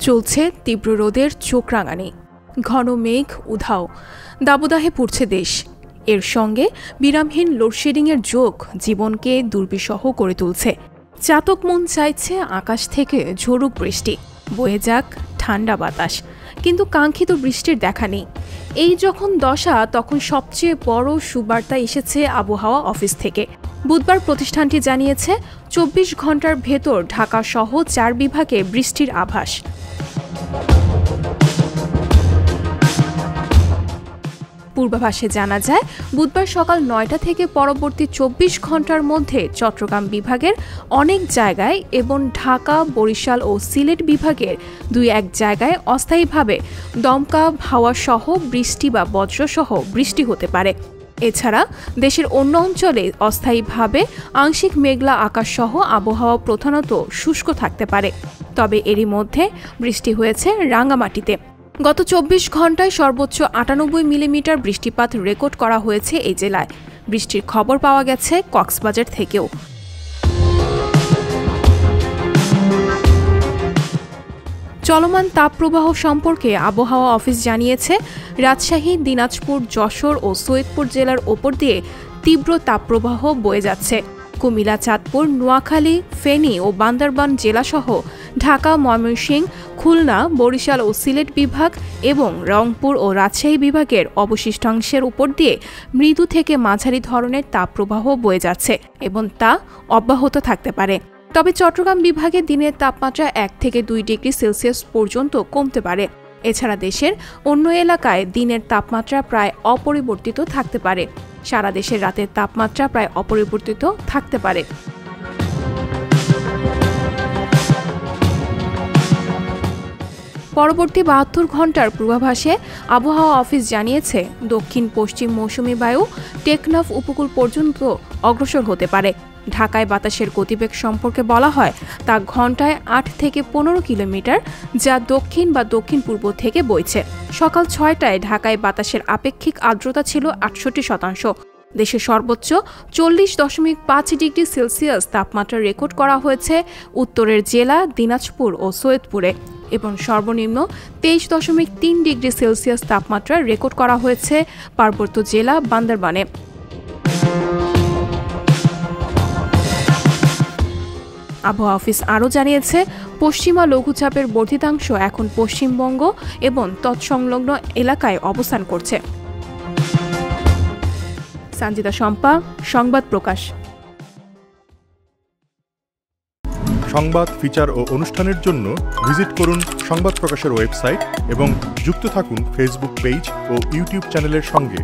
চলছে তীব্র রোদের চোখ রাঙানি, ঘন মেঘ উধাও, দাবদাহে পড়ছে দেশ। এর সঙ্গে বিরামহীন লোডশেডিংয়ের যোগ জীবনকে দুর্বিষহ করে তুলছে। চাতক মন চাইছে আকাশ থেকে ঝরুক বৃষ্টি, বয়ে যাক ঠান্ডা বাতাস, কিন্তু কাঙ্ক্ষিত বৃষ্টির দেখা নেই। এই যখন দশা, তখন সবচেয়ে বড় সুবার্তা এসেছে আবহাওয়া অফিস থেকে। বুধবার প্রতিষ্ঠানটি জানিয়েছে ২৪ ঘন্টার ভেতর ঢাকা সহ ৪ বিভাগে বৃষ্টির আভাস। পূর্বাভাসে জানা যায়, বুধবার সকাল ৯টা থেকে পরবর্তী ২৪ ঘন্টার মধ্যে চট্টগ্রাম বিভাগের অনেক জায়গায় এবং ঢাকা, বরিশাল ও সিলেট বিভাগের ২-১ জায়গায় অস্থায়ীভাবে দমকা হাওয়াসহ বৃষ্টি বা বজ্রসহ বৃষ্টি হতে পারে। এছাড়া দেশের অন্য অঞ্চলে অস্থায়ীভাবে আংশিক মেঘলা আকাশসহ আবহাওয়া প্রধানত শুষ্ক থাকতে পারে। তবে এরই মধ্যে বৃষ্টি হয়েছে রাঙ্গামাটিতে। গত ২৪ ঘন্টায় সর্বোচ্চ ৯৮ মিলিমিটার বৃষ্টিপাত রেকর্ড করা হয়েছে এই জেলায়। বৃষ্টির খবর পাওয়া গেছে কক্সবাজার থেকেও। চলমান তাপপ্রবাহ সম্পর্কে আবহাওয়া অফিস জানিয়েছে, রাজশাহী, দিনাজপুর, যশোর ও সৈয়দপুর জেলার ওপর দিয়ে তীব্র তাপপ্রবাহ বয়ে যাচ্ছে। কুমিল্লা, চাঁদপুর, নোয়াখালী, ফেনী ও বান্দরবান জেলাসহ ঢাকা, ময়মনসিংহ, খুলনা, বরিশাল ও সিলেট বিভাগ এবং রংপুর ও রাজশাহী বিভাগের অবশিষ্টাংশের উপর দিয়ে মৃদু থেকে মাঝারি ধরনের তাপপ্রবাহ বয়ে যাচ্ছে এবং তা অব্যাহত থাকতে পারে। তবে চট্টগ্রাম বিভাগে দিনের তাপমাত্রা ১ থেকে ২ ডিগ্রি সেলসিয়াস পর্যন্ত কমতে পারে। এছাড়া দেশের অন্য এলাকায় দিনের তাপমাত্রা প্রায় অপরিবর্তিত থাকতে পারে। সারা দেশের রাতের তাপমাত্রা প্রায় অপরিবর্তিত থাকতে পারে। পরবর্তী ৭২ ঘন্টার পূর্বাভাসে আবহাওয়া অফিস জানিয়েছে, দক্ষিণ পশ্চিম মৌসুমী বায়ু টেকনাফ উপকূল পর্যন্ত অগ্রসর হতে পারে। ঢাকায় বাতাসের গতিবেগ সম্পর্কে বলা হয়, তা ঘন্টায় ৮ থেকে ১৫ কিলোমিটার, যা দক্ষিণ বা দক্ষিণ পূর্ব থেকে বইছে। সকাল ৬টায় ঢাকায় বাতাসের আপেক্ষিক আর্দ্রতা ছিল ৬৮%। দেশের সর্বোচ্চ ৪০.৫ ডিগ্রি সেলসিয়াস তাপমাত্রা রেকর্ড করা হয়েছে উত্তরের জেলা দিনাজপুর ও সৈয়দপুরে এবং সর্বনিম্ন ২৩.৩ ডিগ্রি সেলসিয়াস তাপমাত্রা রেকর্ড করা হয়েছে পার্বত্য জেলা বান্দরবানে। আবহাওয়া অফিস আরও জানিয়েছে, পশ্চিমা লঘুচাপের বর্ধিতাংশ এখন পশ্চিমবঙ্গ এবং তৎসংলগ্ন এলাকায় অবস্থান করছে। সঞ্জিতা শম্পা, সংবাদ প্রকাশ। সংবাদ, ফিচার ও অনুষ্ঠানের জন্য ভিজিট করুন সংবাদ প্রকাশের ওয়েবসাইট এবং যুক্ত থাকুন ফেসবুক পেজ ও ইউটিউব চ্যানেলের সঙ্গে।